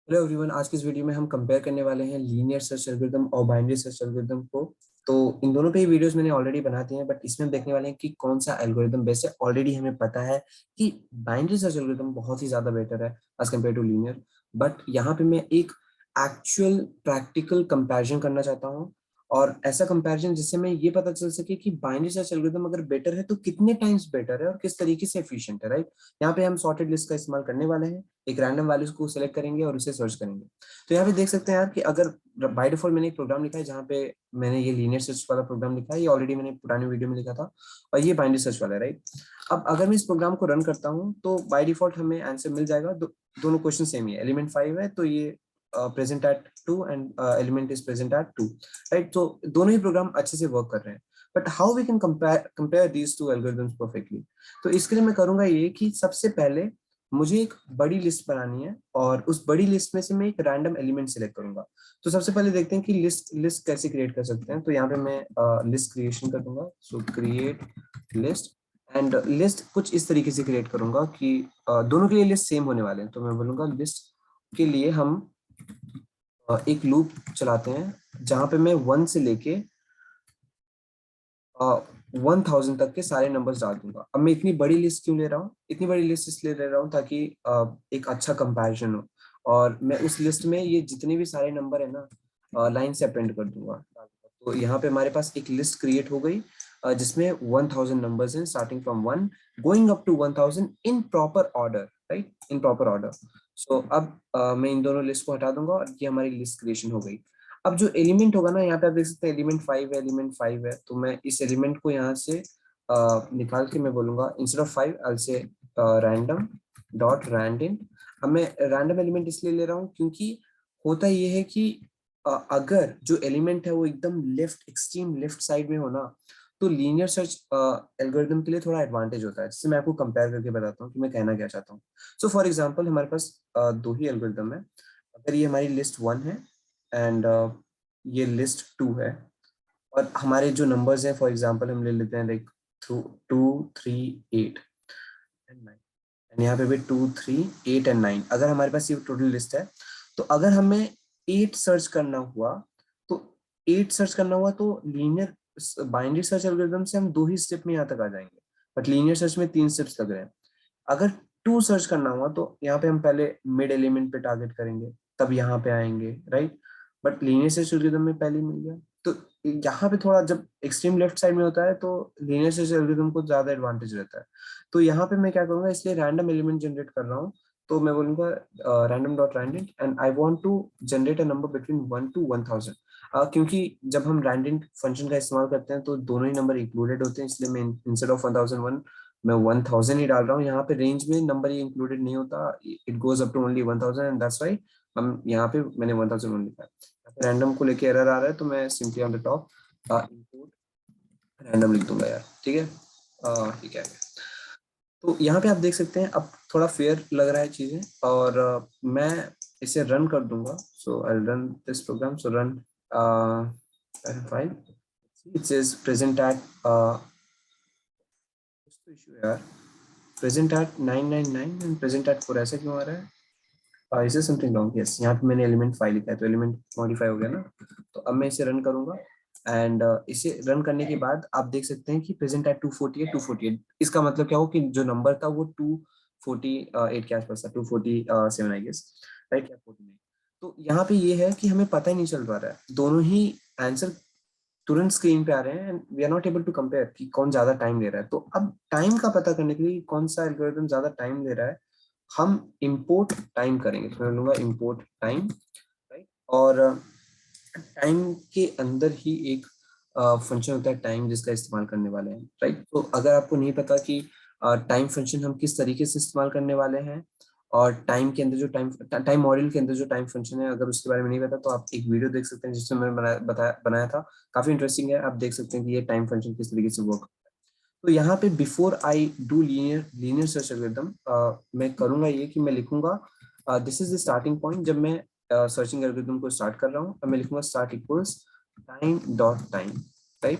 Hello everyone, आज की इस वीडियो में हम कंपेयर करने वाले हैं लीनियर सर्च एल्गोरिदम और बाइनरी सर्च एल्गोरिदम को। तो इन दोनों पे ही वीडियोस मैंने ऑलरेडी बना दिए हैं, बट इसमें हम देखने वाले हैं कि कौन सा एल्गोरिदम बेस्ट है। ऑलरेडी हमें पता है कि बाइनरी सर्च एल्गोरिदम बहुत ही ज्यादा बेटर है as compare to linear. But यहाँ पे मैं एक एक्चुअल प्रैक्टिकल कंपैरिजन करना चाहता हूँ, और ऐसा कंपैरिजन जिससे मैं ये पता चल सके कि बाइनरी सर्च एल्गोरिदम अगर बेटर है तो कितने टाइम्स बेटर है और किस तरीके से एफिशिएंट है, राइट। यहाँ पे हम सॉर्टेड लिस्ट का इस्तेमाल करने वाले हैं, एक रैंडम वैल्यूज को सिलेक्ट करेंगे और उसे सर्च करेंगे। तो यहाँ पे देख सकते हैं यार कि अगर बाय डिफॉल्ट मैंने एक प्रोग्राम लिखा है जहाँ पे मैंने ये लीनियर सर्च वाला प्रोग्राम लिखा है, ये ऑलरेडी मैंने पुराने वीडियो में लिखा था, और ये बाइनरी सर्च वाला है, राइट। अब अगर मैं इस प्रोग्राम को रन करता हूँ तो बाय डिफॉल्ट हमें आंसर मिल जाएगा। दोनों क्वेश्चन सेम ही है, एलिमेंट 5 है तो ये present at 2 and element is present at 2, right. तो दोनों ही प्रोग्राम अच्छे से वर्क कर रहे हैं। But how we can compare these two algorithms perfectly. तो इसके लिए मैं करूंगा ये कि सबसे पहले मुझे एक बड़ी लिस्ट बनानी है, और उस बड़ी लिस्ट में से मैं एक रैंडम एलिमेंट सिलेक्ट करूंगा। तो सबसे पहले देखते हैं कि लिस्ट लिस्ट कैसे क्रिएट कर सकते हैं। तो यहाँ पे मैं लिस्ट क्रिएशन कर दूंगा, सो क्रिएट लिस्ट। एंड लिस्ट कुछ इस तरीके से क्रिएट करूंगा कि दोनों के लिए लिस्ट सेम होने वाले हैं। तो मैं बोलूंगा लिस्ट के लिए हम एक लूप चलाते हैं जहां पे मैं 1 से लेके 1000 तक के सारे नंबर्स डाल दूंगा। अब मैं इतनी बड़ी लिस्ट क्यों ले रहा हूँ? इतनी बड़ी लिस्ट इसलिए ले रहा हूँ ताकि एक अच्छा कंपैरिजन हो, और मैं उस लिस्ट में ये जितने भी सारे नंबर है ना लाइन से अपेंड कर दूंगा। तो यहाँ पे हमारे पास एक लिस्ट क्रिएट हो गई जिसमें 1000 नंबर्स हैं, starting from 1 going up to 1000 in proper order, right, in proper order. So अब मैं इन दोनों लिस्ट को हटा दूंगा और ये हमारी लिस्ट क्रिएशन हो गई। अब जो एलिमेंट होगा ना, यहाँ पे आप देख सकते हैं एलिमेंट 5 है, एलिमेंट 5 है। तो मैं इस एलिमेंट को यहाँ से निकाल के मैं बोलूंगा इंस्टेड ऑफ 5 आई से रैंडम डॉट रैंडम। अब मैं रैंडम एलिमेंट इसलिए ले रहा हूँ क्योंकि होता ये है कि अगर जो एलिमेंट है वो एकदम लेफ्ट, एक्सट्रीम लेफ्ट साइड में हो ना, तो लीनियर सर्च एल्गोरिदम के लिए थोड़ा एडवांटेज होता है। जिससे मैं आपको कंपेयर करके बताता हूँ कि मैं कहना क्या चाहता हूँ। सो फॉर एग्जाम्पल हमारे पास दो ही एल्गोरिदम है। अगर ये हमारी लिस्ट 1 है एंड ये लिस्ट 2 है, और हमारे जो नंबर्स हैं, फॉर एग्जांपल हम ले लेते हैं लाइक 2 3 8 एंड 9, एंड यहाँ पे भी 2 3 8 एंड 9। अगर हमारे पास ये टोटल लिस्ट है, तो अगर हमें 8 सर्च करना हुआ तो 8 सर्च करना हुआ तो लीनियर बाइनरी सर्च एल्गोरिथम से हम 2 ही स्टेप में यहाँ तक आ जाएंगे, बट लीनियर सर्च में 3 स्टेप्स लग रहे हैं। अगर 2 सर्च करना हुआ तो यहाँ पे हम पहले मिड एलिमेंट पे टारगेट करेंगे, तब यहाँ पे आएंगे, right. But linear search algorithm में पहले ही मिल गया। तो यहाँ पे थोड़ा जब एक्सट्रीम लेफ्ट साइड में होता है तो लीनियर सर्च एल्गोरिथम को ज्यादा एडवांटेज रहता है। तो यहाँ पे मैं क्या करूंगा, इसलिए रैंडम एलिमेंट जनरेट कर रहा हूँ। तो मैं बोलूंगा random dot random and I want to generate a number between 1 to 1000। क्योंकि जब हम रैंडम फंक्शन का इस्तेमाल करते हैं तो दोनों ही नंबर इंक्लूडेड होते हैं, इसलिए मैं इंस्टेड ऑफ 1001 मैं 1000 ही डाल रहा हूँ। यहाँ पे रेंज में नंबर ये इंक्लूडेड नहीं होता, it goes up to only 1000, and that's why हम यहाँ पे मैंने 1001 लिखा है। रैंडम को लेके एरर आ रहा है तो मैं simply on the top import random लिख दूंगा यार, ठीक है। ठीक है। तो यहाँ पे आप देख सकते हैं अब थोड़ा फेयर लग रहा है चीजें, और मैं इसे रन कर दूंगा। So I run this program, so run file, it says present at issue है यार, present at 999 and present at 4, ऐसा क्यों आ रहा है? Is something wrong? यस, यहाँ पे मैंने एलिमेंट 5 लिखा है तो एलिमेंट मॉडिफाई हो गया ना। तो अब मैं इसे रन करूंगा, एंड इसे रन करने के बाद आप देख सकते हैं कि प्रेजेंट एट 248 248। इसका मतलब क्या हो कि जो नंबर था वो 248 के आसपास था, 247 आई गेस, राइट, या 49। तो यहाँ पे ये है कि हमें पता ही नहीं चल पा रहा है, दोनों ही आंसर तुरंत स्क्रीन पे आ रहे हैं, and we are not able to compare कि कौन ज्यादा टाइम ले रहा है। तो अब टाइम का पता करने के लिए कौन सा एल्गोरिथम ज्यादा टाइम ले रहा है, हम इंपोर्ट टाइम करेंगे। तो मैं लूंगा इंपोर्ट टाइम, राइट। और टाइम के अंदर ही एक फंक्शन होता है टाइम, जिसका इस्तेमाल करने वाले हैं, राइट। तो अगर आपको नहीं पता कि टाइम फंक्शन हम किस तरीके से इस्तेमाल करने वाले हैं, और टाइम के अंदर जो टाइम मॉड्यूल के अंदर जो टाइम फंक्शन है, अगर उसके बारे में नहीं पता तो आप एक वीडियो देख सकते हैं जिसमें मैंने बनाया था। काफी इंटरेस्टिंग है, आप देख सकते हैं कि ये टाइम फंक्शन किस तरीके से वर्क। तो यहाँ पे before I do linear linear search algorithm मैं करूंगा ये कि मैं लिखूंगा this is the starting point. जब मैं सर्चिंग एल्गोरिथम को स्टार्ट कर रहा हूँ, मैं लिखूंगा start equals time dot time, right.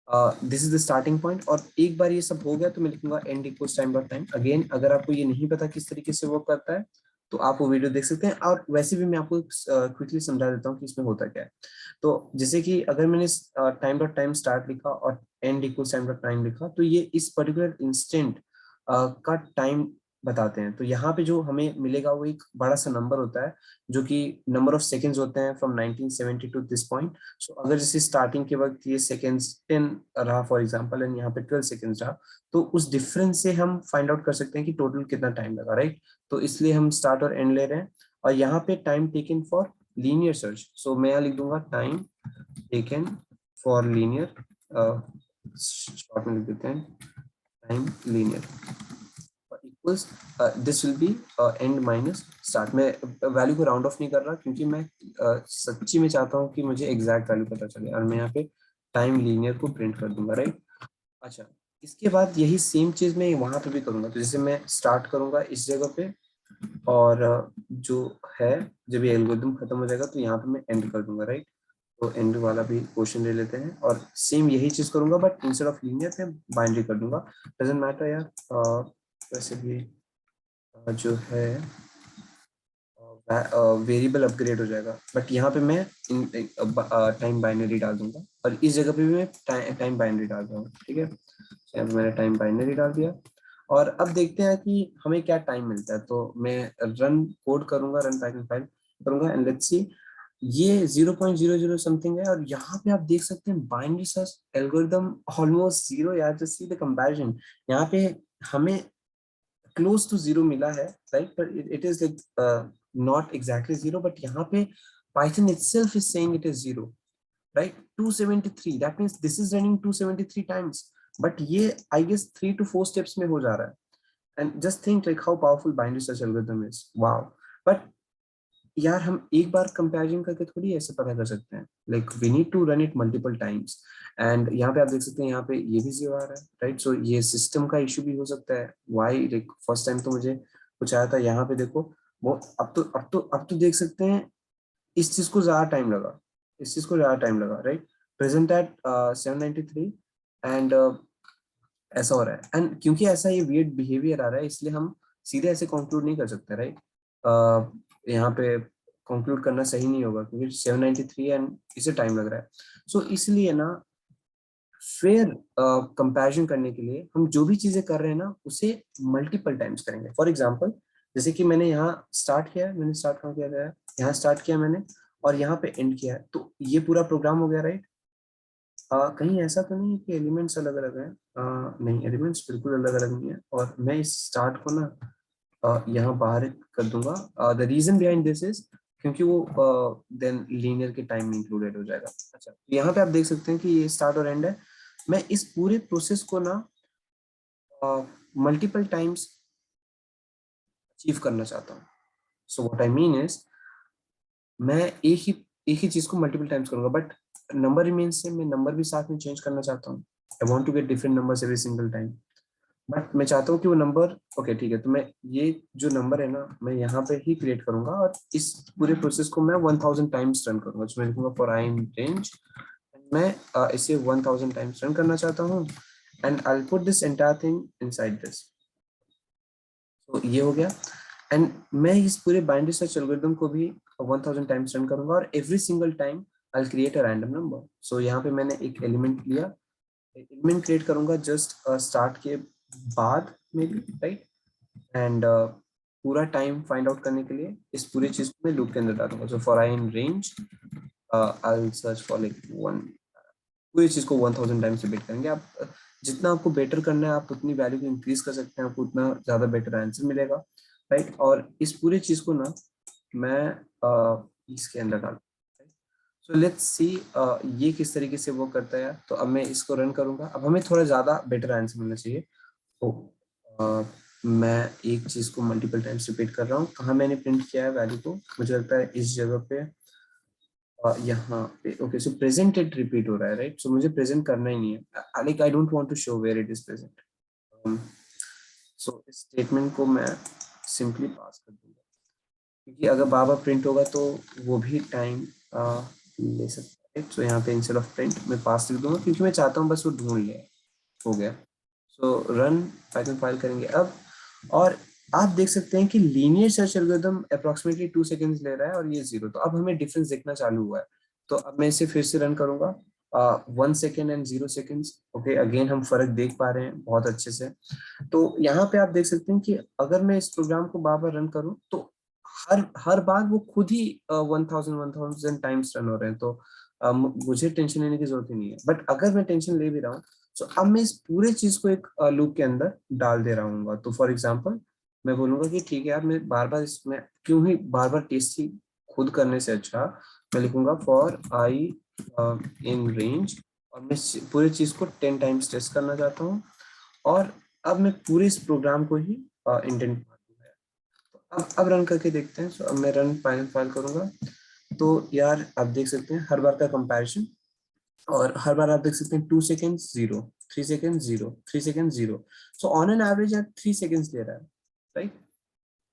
This is the starting point, और एक बार ये सब हो गया तो मैं लिखूंगा and equals time dot time. Again अगर आपको ये नहीं पता किस तरीके से वर्क करता है तो आप वो वीडियो देख सकते हैं। और वैसे भी मैं आपको क्विकली समझा देता हूँ कि इसमें होता क्या है। तो जैसे कि अगर मैंने टाइम डॉट टाइम स्टार्ट लिखा और and equal time dot time लिखा, तो ये इस पर्टिकुलर इंस्टेंट का टाइम बताते हैं। तो यहाँ पे जो हमें मिलेगा वो एक बड़ा सा नंबर होता है, जो कि नंबर ऑफ सेकेंड्स होते हैं फ्रॉम 1970 टू दिस पॉइंट। सो अगर जैसे स्टार्टिंग के वक्त ये सेकेंड्स 10 रहा फॉर एग्जांपल, एंड यहाँ पे 12 सेकेंड्स रहा, तो उस डिफरेंस से हम फाइंड आउट कर सकते हैं कि टोटल कितना टाइम लगा, राइट। तो इसलिए हम स्टार्ट और एंड ले रहे हैं। और यहाँ पे time taken for linear search, so मैं यहाँ लिख दूंगा time taken for linear, short में लिख देते हैं time linear equals this will be end minus start. मैं वैल्यू को राउंड ऑफ नहीं कर रहा, क्योंकि मैं सच्ची में चाहता हूँ कि मुझे एग्जैक्ट वैल्यू पता चले, और मैं यहाँ पे टाइम लीनियर को प्रिंट कर दूंगा, राइट। अच्छा, इसके बाद यही सेम चीज मैं वहां पे भी करूंगा। तो जैसे मैं स्टार्ट करूंगा इस जगह पे, और जो है जब ये एल्गोरिथम खत्म हो जाएगा तो यहाँ पे मैं एंड कर दूंगा, राइट। तो एंड वाला भी क्वेश्चन ले लेते हैं, और सेम यही चीज करूंगा, बट इंस्टेड ऑफ लीनियर मैं बाइनरी कर दूंगा। डजेंट मैटर यार, वैसे भी जो है वेरिएबल अपग्रेड हो जाएगा, बट यहाँ पे मैं टाइम बाइनरी डाल दूंगा, और इस जगह पे भी मैं टाइम बाइनरी डाल दूंगा, ठीक है। यहाँ पे मैंने टाइम बाइनरी डाल दिया। और अब देखते हैं कि हमें क्या टाइम मिलता है। तो मैं रन कोड करूंगा, रन पाइथन फाइल करूंगा, एंड लेट्स सी। ये 0.00 समथिंग है, और यहाँ पे आप देख सकते हैं binary search algorithm almost zero. यार जस्ट सी द कंपैरिजन, यहाँ पे हमें क्लोज टू जीरो मिला है, right, but it is like not exactly zero, but यहाँ पे Python itself is saying it is zero, right? 273, that means this is running 273 times, but ये I guess 3 to 4 steps में हो जा रहा है। And just think like how powerful binary search algorithm is, wow। But यार हम एक बार comparison करके थोड़ी ऐसे पता कर सकते हैं, like we need to run it multiple times. And यहाँ पे आप देख सकते हैं, यहाँ पे ये भी जीरो आ रहा है, राइट। सो ये सिस्टम का इशू भी हो सकता है, वाई लाइक फर्स्ट टाइम तो मुझे कुछ आया था। यहाँ पे देखो वो अब तो देख सकते हैं इस चीज को ज्यादा टाइम लगा, इस चीज को ज्यादा टाइम लगा, राइट। प्रेजेंट एट 793, एंड ऐसा हो रहा है। एंड क्योंकि ऐसा ये वियर्ड बिहेवियर आ रहा है, इसलिए हम सीधे ऐसे कंक्लूड नहीं कर सकते, राइट। यहाँ पे कंक्लूड करना सही नहीं होगा, क्योंकि 793 एंड इसे टाइम लग रहा है। सो इसलिए ना फेयर कंपैरिजन करने के लिए हम जो भी चीजें कर रहे हैं ना, उसे मल्टीपल टाइम्स करेंगे। फॉर एग्जाम्पल, जैसे कि मैंने यहाँ स्टार्ट किया है, मैंने स्टार्ट कहाँ किया था, यहाँ स्टार्ट किया मैंने, और यहाँ पे एंड किया है, तो ये पूरा प्रोग्राम हो गया, राइट। कहीं ऐसा तो नहीं है कि एलिमेंट्स अलग अलग हैं, नहीं, एलिमेंट्स बिल्कुल अलग अलग नहीं है। और मैं इस स्टार्ट को ना यहाँ बाहर कर दूंगा। The reason behind this is क्योंकि वो देन लीनियर के टाइम में इंक्लूडेड हो जाएगा। अच्छा, यहाँ पे आप देख सकते हैं कि ये स्टार्ट और एंड है। मैं इस पूरे प्रोसेस को ना मल्टीपल टाइम्स अचीव करना चाहता हूँ। So what I mean is, मैं एक ही चीज को मल्टीपल टाइम्स करूंगा, बट नंबर रिमेन्स से मैं नंबर भी साथ में चेंज करना चाहता हूँ। I want to get different numbers every single time, but मैं चाहता हूँ कि वो नंबर, ओके ठीक है, तो मैं ये जो नंबर है ना, मैं यहाँ पे ही क्रिएट करूंगा, और इस पूरे प्रोसेस को मैं 1000 टाइम्स रन करूंगा। तो मैं लिखूंगा फॉर आई इन रेंज, मैं इसे 1000 टाइम्स रन करना चाहता हूँ, and I will put this entire thing inside this. तो ये हो गया। एंड मैं इस पूरे बाइनरी सर्च एल्गोरिथम को भी 1000 टाइम्स रन करूंगा, और every single time I will create a random number. So यहाँ पे मैंने एक एलिमेंट लिया, एलिमेंट क्रिएट करूंगा जस्ट स्टार्ट के बाद में भी, राइट। एंड पूरा टाइम फाइंड आउट करने के लिए इस पूरी चीज को मैं लूप के अंदर डालूंगा। So for I in range I will search for like one, पूरी चीज को 1000 टाइम्स रिपीट करेंगे। आप जितना आपको बेटर करना है, आप उतनी वैल्यू को इंक्रीज कर सकते हैं, आपको उतना ज्यादा बेटर आंसर मिलेगा, राइट। और इस पूरी चीज को ना मैं इसके अंदर डाल, सो लेट्स सी ये किस तरीके से वो करता है यार। तो अब मैं इसको रन करूंगा, अब हमें थोड़ा ज्यादा बेटर आंसर मिलना चाहिए। तो मैं एक चीज को मल्टीपल टाइम्स रिपीट कर रहा हूँ। कहाँ मैंने प्रिंट किया है वैल्यू को, मुझे लगता है इस जगह पे, यहाँ पे। ओके, सो प्रेजेंटेड रिपीट हो रहा है, राइट। सो मुझे प्रेजेंट करना ही नहीं है, like I don't want to show where it is present. So इस स्टेटमेंट को मैं सिंपली पास कर दूंगा, क्योंकि अगर बार बार प्रिंट होगा तो वो भी टाइम ले सकता है। सो यहाँ पे इंस्टेड ऑफ प्रिंट मैं पास लिख दूंगा, क्योंकि मैं चाहता हूँ बस वो ढूंढ ले। हो गया। सो रन पाइथन फाइल करेंगे अब, और आप देख सकते हैं कि linear search algorithm approximately 2 seconds ले रहा है और ये 0, तो अब हमें डिफरेंस दिखना चालू हुआ है। तो अब मैं इसे फिर से रन करूंगा, 1 second and 0 seconds. Okay, again हम फर्क देख पा रहे हैं बहुत अच्छे से। तो यहाँ पे आप देख सकते हैं कि अगर मैं इस प्रोग्राम को बार बार रन करूं तो हर हर बार वो खुद ही 1000 टाइम्स रन हो रहे हैं। तो मुझे टेंशन लेने की जरूरत ही नहीं है। बट अगर मैं टेंशन ले भी रहा हूँ, तो अब मैं इस पूरे चीज को एक लूप के अंदर डाल दे रहा हूँ। तो फॉर एग्जाम्पल मैं बोलूंगा कि ठीक है यार, मैं बार बार इसमें क्यों ही बार बार टेस्ट ही खुद करने से अच्छा मैं लिखूंगा फॉर आई इन रेंज, और मैं पूरी चीज को 10 टाइम्स टेस्ट करना चाहता हूँ। और अब मैं पूरे इस प्रोग्राम को ही इंडेंट, अब रन करके देखते हैं। सो अब मैं रन फाइनल फाइल करूंगा, तो यार आप देख सकते हैं हर बार का कंपैरिजन, और हर बार आप देख सकते हैं 2 second 0, 3 second 0, 3 second 0। So on an average 3 seconds ले रहा है, right.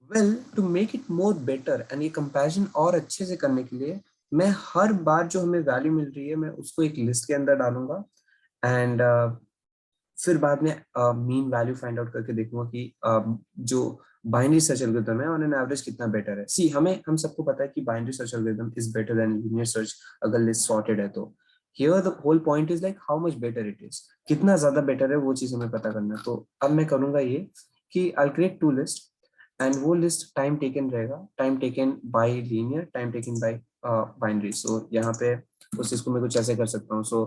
Well, to make it more better and ये कंपैरिजन और अच्छे से करने के लिए मैं हर बार जो हमें वैल्यू मिल रही है मैं उसको एक लिस्ट के अंदर डालूंगा। एंड फिर बाद में मीन वैल्यू फाइंड आउट करके देखूंगा कि जो बाइनरी सर्च एल्गोरिथम है ऑन एन एवरेज कितना बेटर है। सी हम सबको पता है कि binary search algorithm is better than linear search अगर लिस्ट सॉर्टेड है तो। Here the whole point is like how much better it is, कितना ज्यादा बेटर है वो चीज हमें पता करना है। तो अब मैं करूंगा ये कि आई क्रिएट 2 लिस्ट, एंड वो लिस्ट टाइम टेकन रहेगा, time taken by linear, time taken by binary. So यहाँ पे उस चीज को मैं कुछ ऐसे कर सकता हूँ। सो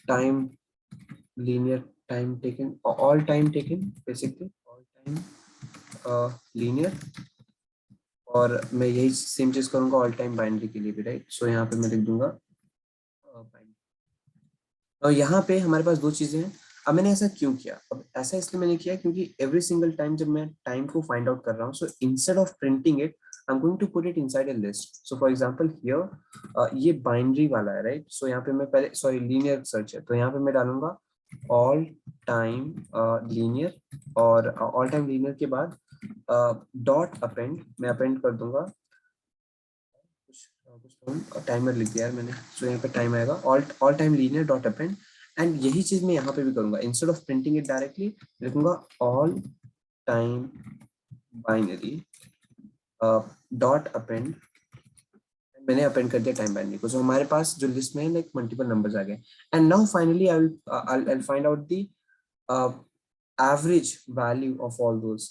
time linear time taken, all time taken basically, all time linear। और मैं यही सेम चीज करूंगा ऑल टाइम बाइनरी के लिए भी, राइट। सो यहाँ पे मैं लिख दूंगा binary। और यहाँ पे हमारे पास दो चीजें हैं। अब मैंने ऐसा क्यों किया? अब ऐसा इसलिए मैंने किया क्योंकि एवरी सिंगल टाइम जब मैं टाइम को फाइंड आउट कर रहा हूँ, so instead of printing it I am going to put it inside a list. So for example here ये बाइनरी वाला है, राइट। सो यहाँ पे मैं पहले, सॉरी लीनियर सर्च है, तो यहाँ पे मैं डालूंगा ऑल टाइम लीनियर, और ऑल टाइम लीनियर के बाद डॉट अपेंड, मैं अपेंड कर दूंगा कुछ टाइमर लिख दिया यार मैंने। सो यहाँ पे टाइम आएगा, all all time linear dot append. And यही चीज मैं यहाँ पे भी करूंगा, instead of printing it directly लिखूंगा all time binary dot append. मैंने अपेंड कर दिया टाइम बाइनरी को। सो हमारे पास जो लिस्ट में लाइक मल्टीपल नंबर्स आ गए। And now finally I will find out the average value of all those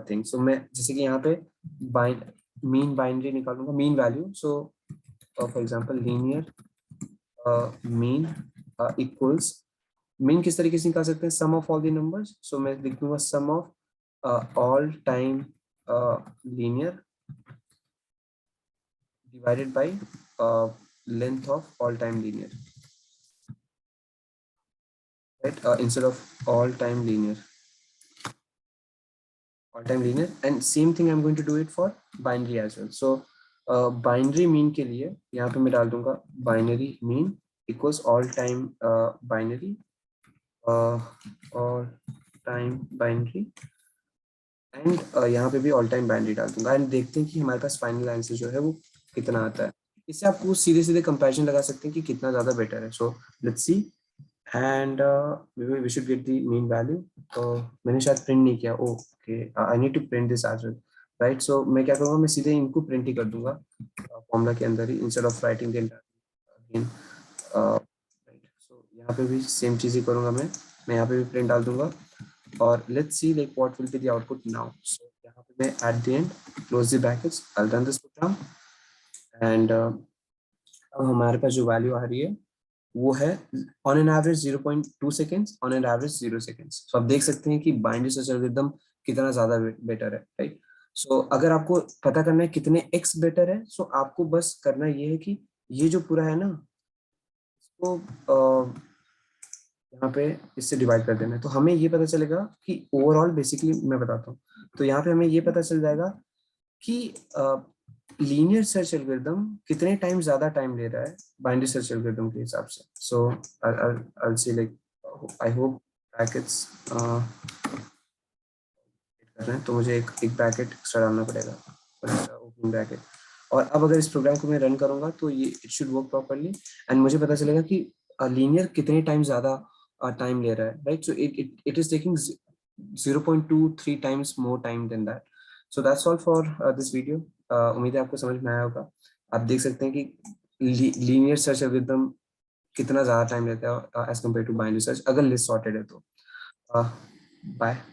things. So मैं जैसे कि यहाँ पे मीन बाइनरी निकालूंगा, mean value. So for example linear mean equals, mean किस तरीके से निकाल सकते हैं? Sum of all the numbers. So मैं लिख दूंगा sum of all time linear divided by length of all time linear, right. Instead of all time linear, and same thing I'm going to do it for binary as well. So binary mean के लिए यहाँ पे मैं डाल दूंगा binary mean equals all time binary all time binary, and यहाँ पे भी ऑल टाइम बाइनरी डाल दूंगा। एंड देखते हैं कि हमारे पास फाइनल आंसर जो है वो कितना आता है। इससे आपको सीधे सीधे कंपैरिजन लगा सकते हैं कि कितना ज्यादा बेटर है। So let's see, and we should get the mean value. तो मैंने शायद प्रिंट नहीं किया, okay I need to print this as well, right. So मैं क्या करूँगा, मैं सीधे इनको प्रिंट ही कर दूंगा फॉर्मूला के अंदर ही, instead of writing the again, right. So यहाँ पे भी सेम चीज ही करूँगा मैं यहाँ पे भी प्रिंट डाल दूंगा, और let's see like what will be the output now. So यहाँ पे मैं at the end close the brackets, I'll run this program, and अब हमारे पास जो वैल्यू आ रही है वो है on an average 0.2 seconds, on an average 0 seconds. So आप देख सकते हैं कि बाइनरी सर्च एल्गोरिथम कितना ज्यादा बेटर है, राइट। सो अगर आपको पता करना है कितने x बेटर है, सो आपको बस करना ये है कि ये जो पूरा है ना, इसको यहाँ पे इससे डिवाइड कर देना है, तो हमें ये पता चलेगा कि ओवरऑल बेसिकली मैं बताता हूँ। तो यहाँ पे हमें ये पता चल जाएगा कि लीनियर सर्च एल्गोरिथम कितने टाइम ज्यादा टाइम ले रहा है बाइनरी सर्च एल्गोरिथम के हिसाब से। सो आई से लाइक आई होप ब्रैकेट्स कर रहे हैं, तो मुझे एक ब्रैकेट एक्स्ट्रा डालना पड़ेगा, ओपनिंग ब्रैकेट। और अब अगर इस प्रोग्राम को मैं रन करूंगा तो ये it should work properly, and मुझे पता चलेगा कि लीनियर कितने टाइम ज्यादा टाइम ले रहा है, right. So it is taking 0.23 times more time than that. So that's all for this video. उम्मीद है आपको समझ में आया होगा। आप देख सकते हैं कि लीनियर सर्च एल्गोरिथम कितना ज्यादा टाइम लेता है as compare to binary search, अगर लिस्ट सॉर्टेड है तो। बाय।